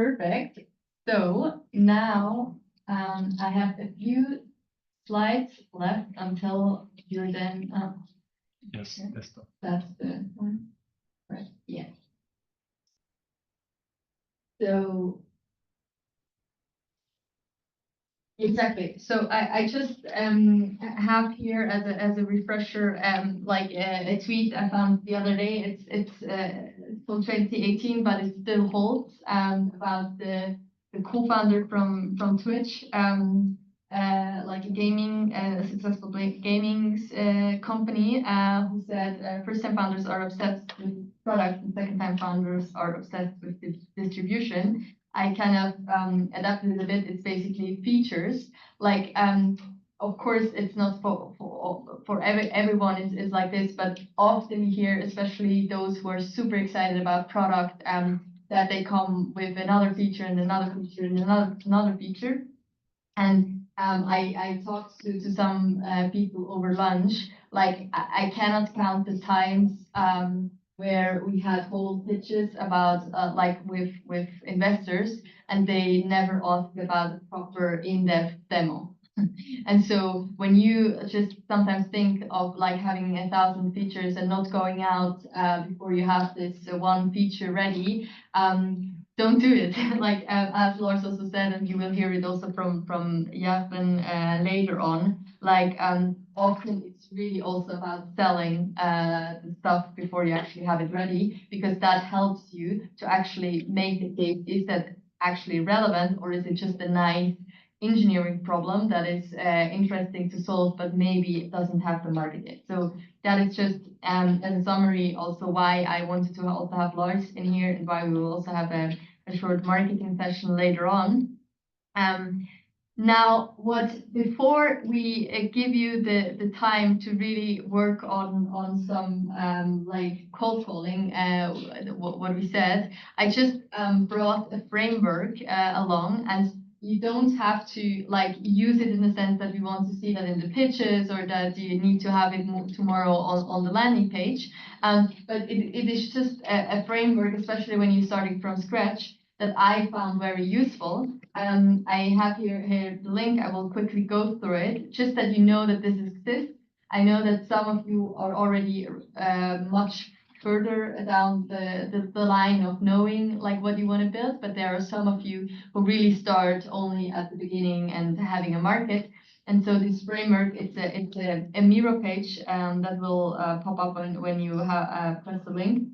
Perfect. So now I have a few slides left until you're then. Yes, desktop. That's the one. Right. Yeah. So exactly. So I just have here as a refresher like a tweet I found the other day. It's from 2018, but it still holds about the co-founder from Twitch, like a gaming successful gaming company, who said first-time founders are obsessed with product and second-time founders are obsessed with distribution. I kind of adapted it a bit. It's basically features. Like, of course, it's not for everyone is like this, but often you hear, especially those who are super excited about product, that they come with another feature and another feature and another feature. And I talked to some people over lunch. Like, I cannot count the times where we had whole pitches about like with investors, and they never asked about a proper in-depth demo. And so when you just sometimes think of like having 1,000 features and not going out before you have this one feature ready, don't do it. Like as Lars also said, and you will hear it also from Jaffen later on. Like often it's really also about selling the stuff before you actually have it ready, because that helps you to actually make the case. Is that actually relevant, or is it just a nice engineering problem that is interesting to solve, but maybe it doesn't have the market yet? So that is just as a summary also why I wanted to also have Lars in here, and why we will also have a short marketing session later on. Now, before we give you the time to really work on some like cold calling, what we said, I just brought a framework along, and you don't have to like use it in the sense that we want to see that in the pitches, or that you need to have it tomorrow on the landing page. But it is just a framework, especially when you're starting from scratch, that I found very useful. I have here the link. I will quickly go through it, just that you know that this exists. I know that some of you are already much further down the line of knowing like what you want to build, but there are some of you who really start only at the beginning and having a market. And so this framework, it's a Miro page that will pop up when you press the link.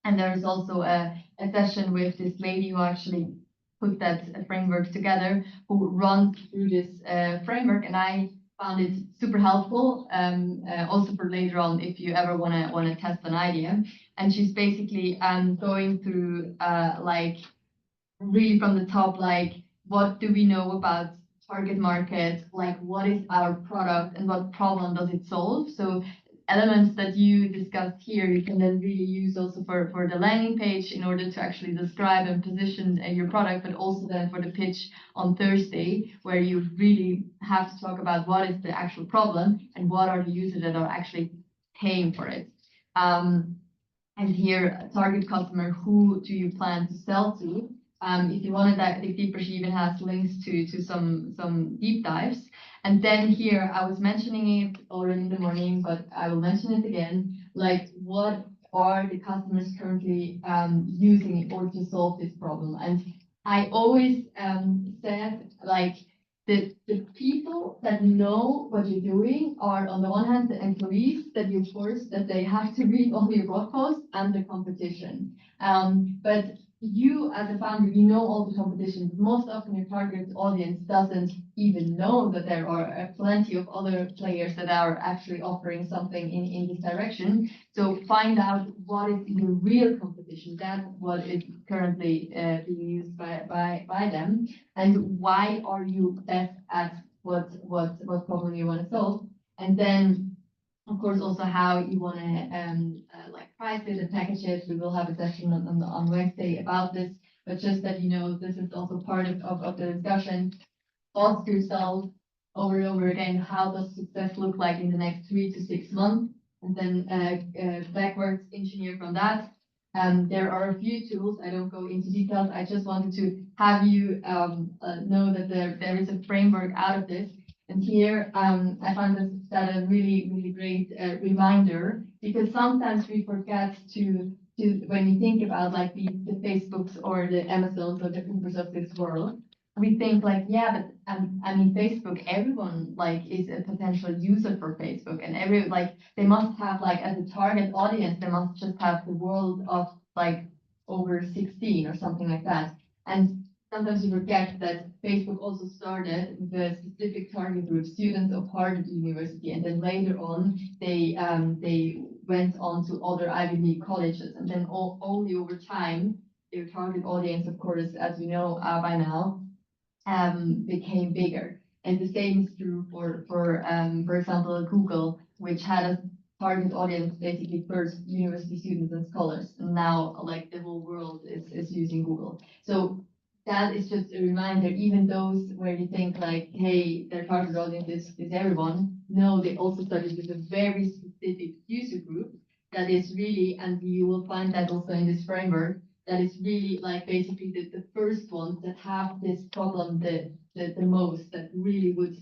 And there is also a session with this lady who actually put that framework together, who runs through this framework, and I found it super helpful, also for later on if you ever wanna test an idea. And she's basically going through like really from the top, like what do we know about target market, like what is our product and what problem does it solve. So elements that you discussed here, you can then really use also for the landing page in order to actually describe and position your product, but also then for the pitch on Thursday, where you really have to talk about what is the actual problem and what are the users that are actually paying for it. And here, target customer, who do you plan to sell to? If you want to dig deeper, she even has links to some deep dives. And then here, I was mentioning it already in the morning, but I will mention it again. Like, what are the customers currently using in order to solve this problem? And I always said, like, the people that know what you're doing are, on the one hand, the employees that you force that they have to read all your blog posts, and the competition. But you as a founder, you know all the competition. Most often your target audience doesn't even know that there are plenty of other players that are actually offering something in this direction. So find out what is the real competition. That's what is currently being used by them, and why are you best at what problem you want to solve, and then of course also how you want to like price it and package it. We will have a session on Wednesday about this, but just that you know, this is also part of the discussion. Ask yourself over and over again, how does success look like in the next 3 to 6 months, and then backwards engineer from that. There are a few tools. I don't go into details. I just wanted to have you know that there is a framework out of this. And here I found that a really great reminder, because sometimes we forget to when you think about like the Facebooks or the Amazons or the Ubers of this world, we think like, yeah, but I mean, Facebook, everyone like is a potential user for Facebook, and they must have like as a target audience, they must just have the world of like over 16 or something like that. And sometimes you forget that Facebook also started with a specific target group, students of Harvard University, and then later on they went on to other Ivy League colleges, and then only over time their target audience, of course, as we know by now, became bigger. And the same is true for example, Google, which had a target audience basically first university students and scholars. And now like the whole world is using Google. So that is just a reminder, even those where you think like, hey, their target audience is everyone. No, they also started with a very specific user group that is really, and you will find that also in this framework, that is really like basically the first ones that have this problem the most, that really would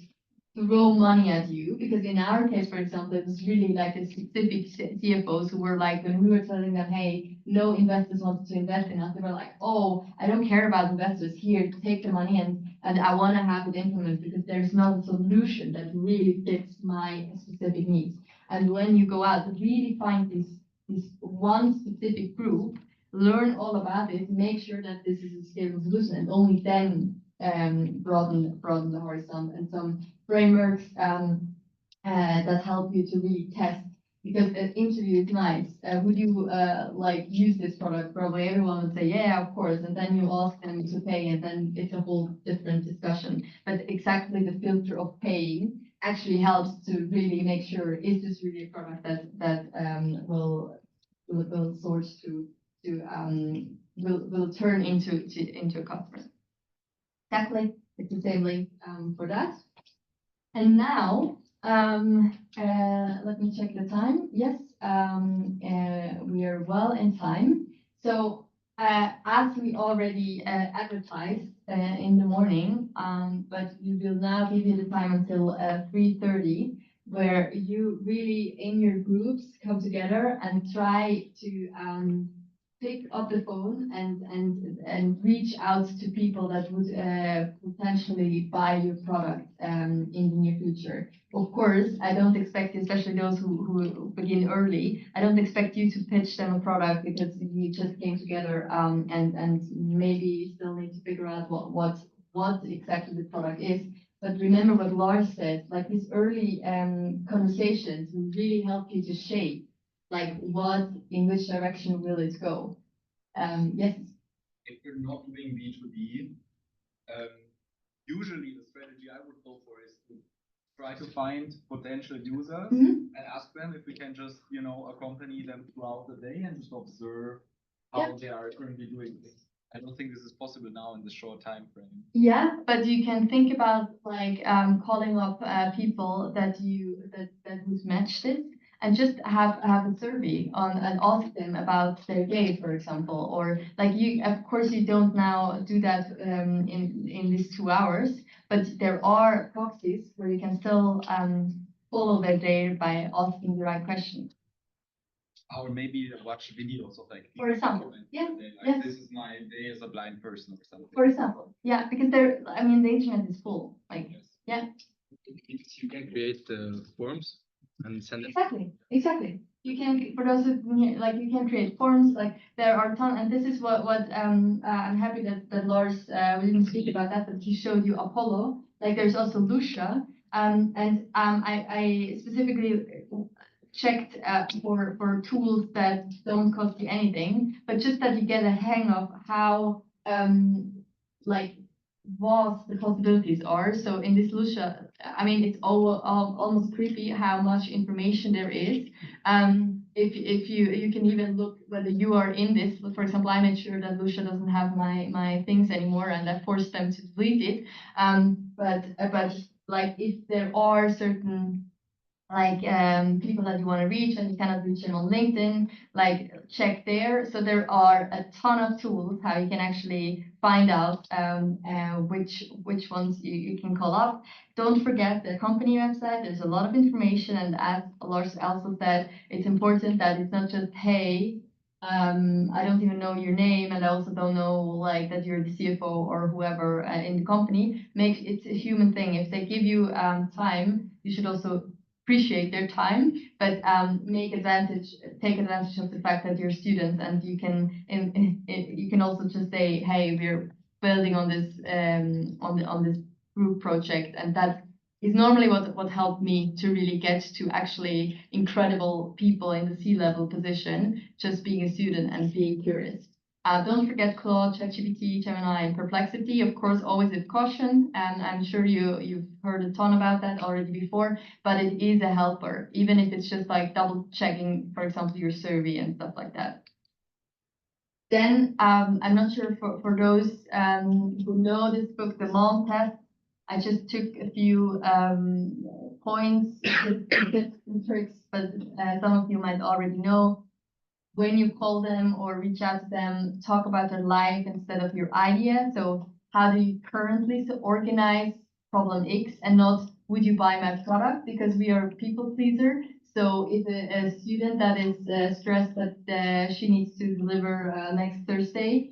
throw money at you. Because in our case, for example, it was really like the specific CFOs who were like, when we were telling them, hey, no investors wanted to invest in us, they were like, oh, I don't care about investors, here, take the money, and I want to have it implemented because there's not a solution that really fits my specific needs. And when you go out, really find this one specific group, learn all about it, make sure that this is a scalable solution, and only then broaden the horizon. And some frameworks that help you to really test, because an interview is nice. Would you like use this product? Probably everyone would say, yeah, of course. And then you ask them to pay, and then it's a whole different discussion. But exactly the filter of paying actually helps to really make sure, is this really a product that will source to will turn into a customer. Exactly, it's the same link for that. And now, let me check the time. Yes, we are well in time. So as we already advertised in the morning, but we will now give you the time until 3:30, where you really in your groups come together and try to pick up the phone and reach out to people that would potentially buy your product in the near future. Of course, I don't expect, especially those who begin early, I don't expect you to pitch them a product because you just came together and maybe you still need to figure out what exactly the product is. But remember what Lars said, like these early conversations will really help you to shape like in which direction will it go? Yes. If you're not doing B2B, usually the strategy I would go for is to try to find potential users and ask them if we can just, accompany them throughout the day and just observe how they are currently doing things. I don't think this is possible now in the short time frame. Yeah, but you can think about like calling up people that would match this, and just have a survey on and ask them about their day, for example, or like you. Of course, you don't now do that in these 2 hours, but there are proxies where you can still follow their day by asking the right questions. Or maybe watch videos of like. For example, yeah, like, this is my day as a blind person or something. For example, yeah, because the internet is full. Like, yeah. You can create forms and send it. Exactly. You can, for those who like, you can create forms. Like there are tons, and this is what I'm happy that Lars we didn't speak about that, but he showed you Apollo. Like there's also Lucia, and I specifically checked for tools that don't cost you anything, but just that you get a hang of how like vast the possibilities are. So in this Lucia, it's almost creepy how much information there is. If you can even look whether you are in this. For example, I made sure that Lucia doesn't have my things anymore, and I forced them to delete it. But like if there are certain like people that you want to reach and you cannot reach them on LinkedIn, like check there. So there are a ton of tools how you can actually find out which ones you can call up. Don't forget the company website. There's a lot of information, and as Lars also said, it's important that it's not just, hey, I don't even know your name, and I also don't know like that you're the CFO or whoever in the company. It's a human thing. If they give you time, you should also appreciate their time, but take advantage of the fact that you're students, and you can also just say, hey, we're building on this on this group project, and that is normally what helped me to really get to actually incredible people in the C-level position, just being a student and being curious. Don't forget Claude, ChatGPT, Gemini, and Perplexity. Of course, always with caution, and I'm sure you've heard a ton about that already before, but it is a helper, even if it's just like double checking, for example, your survey and stuff like that. Then I'm not sure for those who know this book, The Mom Test, I just took a few points, tips and tricks, but some of you might already know. When you call them or reach out to them, talk about their life instead of your idea. So how do you currently organize problem X and not would you buy my product? Because we are people pleaser. So if a student that is stressed that she needs to deliver next Thursday,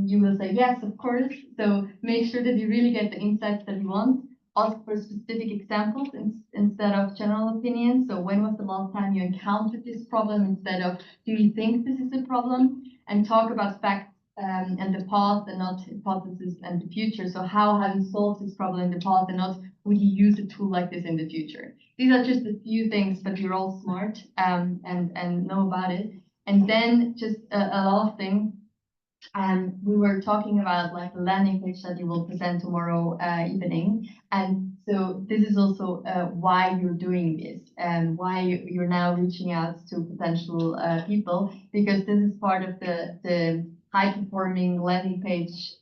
you will say yes, of course. So make sure that you really get the insights that you want. Ask for specific examples instead of general opinions. So when was the last time you encountered this problem instead of do you think this is a problem? And talk about facts and the past and not hypothesis and the future. So how have you solved this problem in the past and not would you use a tool like this in the future? These are just a few things, but you're all smart and know about it. And then just a last thing. We were talking about like a landing page that you will present tomorrow evening. And so this is also why you're doing this and why you're now reaching out to potential people, because this is part of the high performing landing page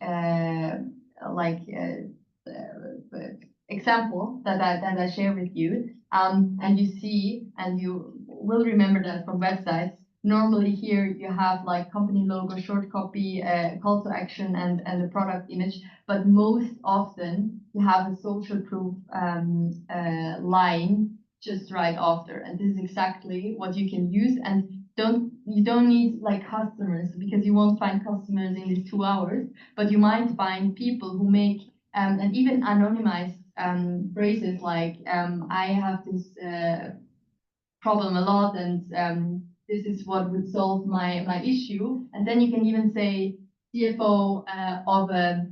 example that I share with you. And you see, and you will remember that from websites. Normally here you have like company logo, short copy, call to action, and the product image. But most often you have a social proof line just right after, and this is exactly what you can use. And you don't need like customers, because you won't find customers in these 2 hours, but you might find people who make and even anonymized phrases like I have this problem a lot, and this is what would solve my issue. And then you can even say CFO of a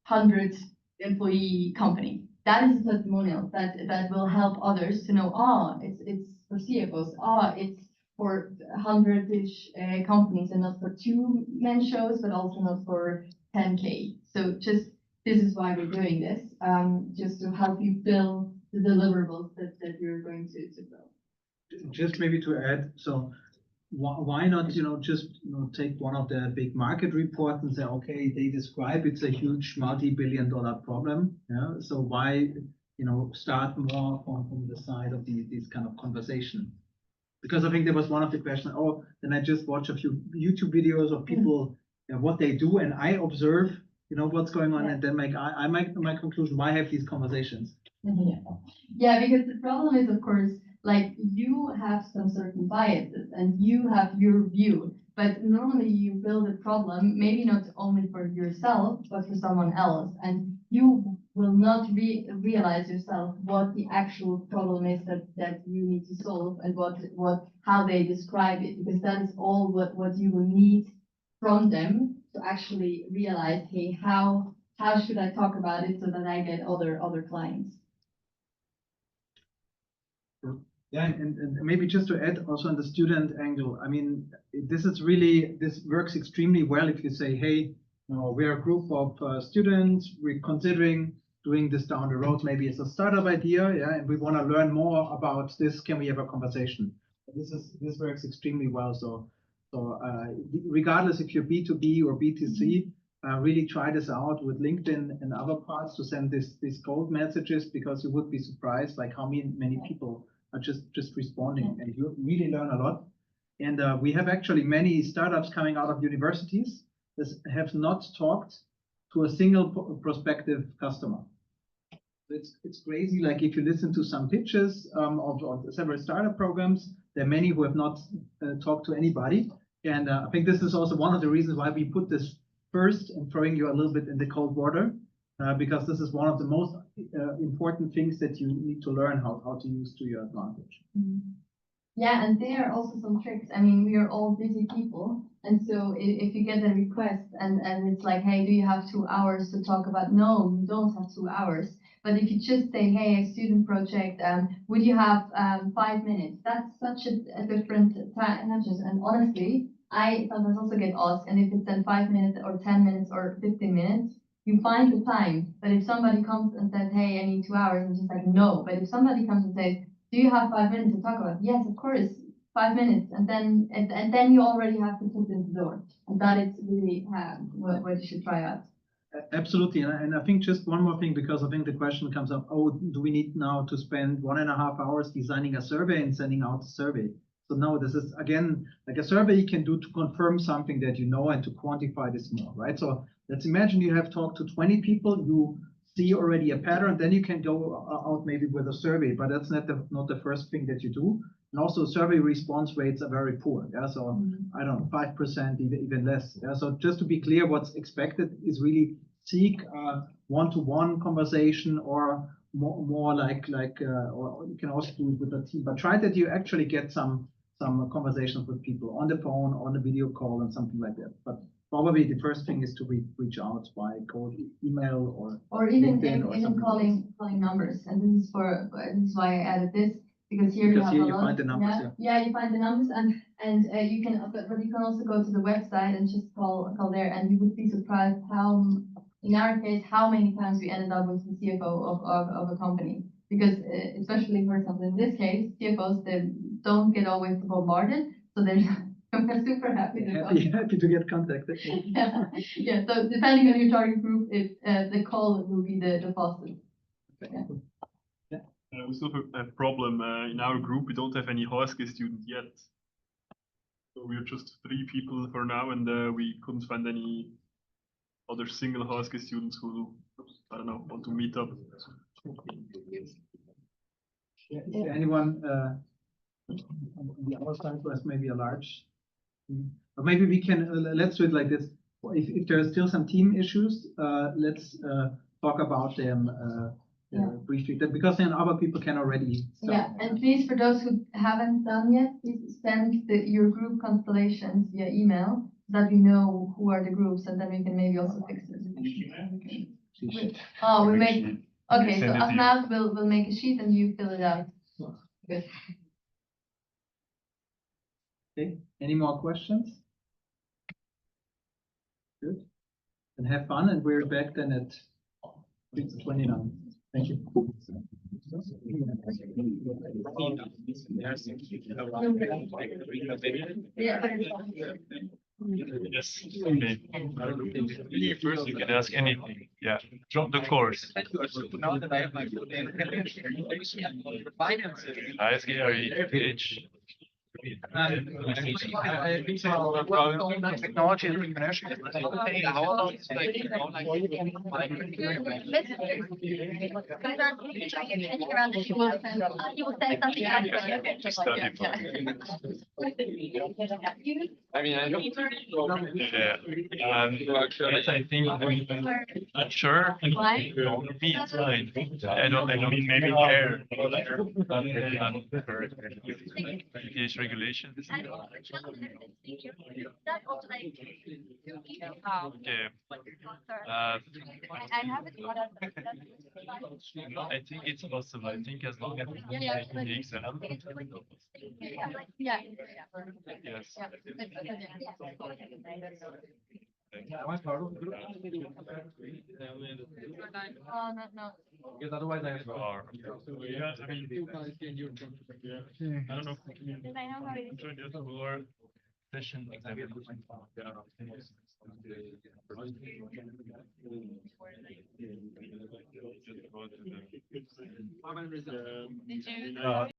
100-employee company. That is a testimonial that will help others to know, it's for CFOs, it's for 100-ish companies, and not for 2-man shows, but also not for 10K. So just this is why we're doing this, just to help you build the deliverables that you're going to build. Just maybe to add, so why not, just take one of the big market reports and say, okay, they describe it's a huge multi-billion-dollar problem. Yeah. So why, start more from the side of this kind of conversation? Because I think there was one of the questions, then I just watch a few YouTube videos of people, what they do, and I observe, what's going on, and then I make my conclusion. Why have these conversations? Yeah, because the problem is, of course, like you have some certain biases and you have your view, but normally you build a problem, maybe not only for yourself, but for someone else. And you will not realize yourself what the actual problem is that you need to solve, and how they describe it, because that is all what you will need from them to actually realize, hey, how should I talk about it so that I get other clients? Yeah, and maybe just to add also on the student angle, I mean, this works extremely well if you say, hey, we're a group of students, we're considering doing this down the road, maybe it's a startup idea, and we want to learn more about this. Can we have a conversation? This works extremely well. So regardless if you're B2B or B2C, really try this out with LinkedIn and other parts to send these cold messages, because you would be surprised like how many people are just responding, and you really learn a lot. And we have actually many startups coming out of universities that have not talked to a single prospective customer. It's crazy. Like if you listen to some pitches of several startup programs, there are many who have not talked to anybody. And I think this is also one of the reasons why we put this first and throwing you a little bit in the cold water, because this is one of the most important things that you need to learn how to use to your advantage. Yeah, and there are also some tricks. I mean, we are all busy people, and so if you get a request and it's like, hey, do you have 2 hours to talk about? No, you don't have 2 hours. But if you just say, hey, a student project, would you have 5 minutes? That's such a different time. And honestly, I sometimes also get asked, and if it's then 5 minutes or 10 minutes or 15 minutes, you find the time. But if somebody comes and says, hey, I need 2 hours, I'm just like, no. But if somebody comes and says, do you have 5 minutes to talk about? Yes, of course, 5 minutes, and then you already have to put in the door, and that is really what you should try out. Absolutely, and I think just one more thing, because I think the question comes up: oh, do we need now to spend 1.5 hours designing a survey and sending out the survey? So no, this is again like a survey you can do to confirm something that you know and to quantify this more, right? So let's imagine you have talked to 20 people, you see already a pattern, then you can go out maybe with a survey, but that's not the first thing that you do. And also survey response rates are very poor. Yeah, so I don't know, 5%, even less. Yeah, so just to be clear, what's expected is really seek one-to-one conversation, or more like or you can also do it with a team, but try that you actually get some conversations with people on the phone, on a video call, and something like that. But probably the first thing is to reach out by cold email or even LinkedIn calling numbers. And this is why I added this, because here you find the numbers. Yeah, you find the numbers, and you can, but you can also go to the website and just call there, and you would be surprised how, in our case, how many times we ended up with the CFO of a company. Because especially, for example, in this case, CFOs, they don't get always bombarded, so they're super happy to get contacted. Yeah. So depending on your target group, the call will be the fastest. Yeah. We still have a problem in our group. We don't have any Husky student yet. So we're just 3 people for now, and we couldn't find any other single Husky students who, I don't know, want to meet up. Is there anyone on the other side who has maybe a large? Or maybe we can let's do it like this. If there are still some team issues, let's talk about them briefly, because then other people can already start. Yeah, and please, for those who haven't done yet, please send your group constellations via email, so that we know who are the groups, and then we can maybe also fix it. Oh, we make. Okay, so Afnaf will make a sheet and you fill it out. Good. Okay, any more questions? Good. And have fun, and we're back then at 6:29. Thank you. Yes. Okay. First, you can ask anything. Yeah. Drop the course. Now that I have my foot in finances. Hi, scary. H. I think so. Technology entrepreneurship. How about I mean, I don't. Yeah. Yes, I think not sure. Me, it's fine. I don't maybe care. These regulations. Okay. I think it's possible. I think as long as we take the exam. Yeah. Yes. Oh, no. Because otherwise I have Yeah, I mean, I don't know. I'm trying to do more session examination. Did you?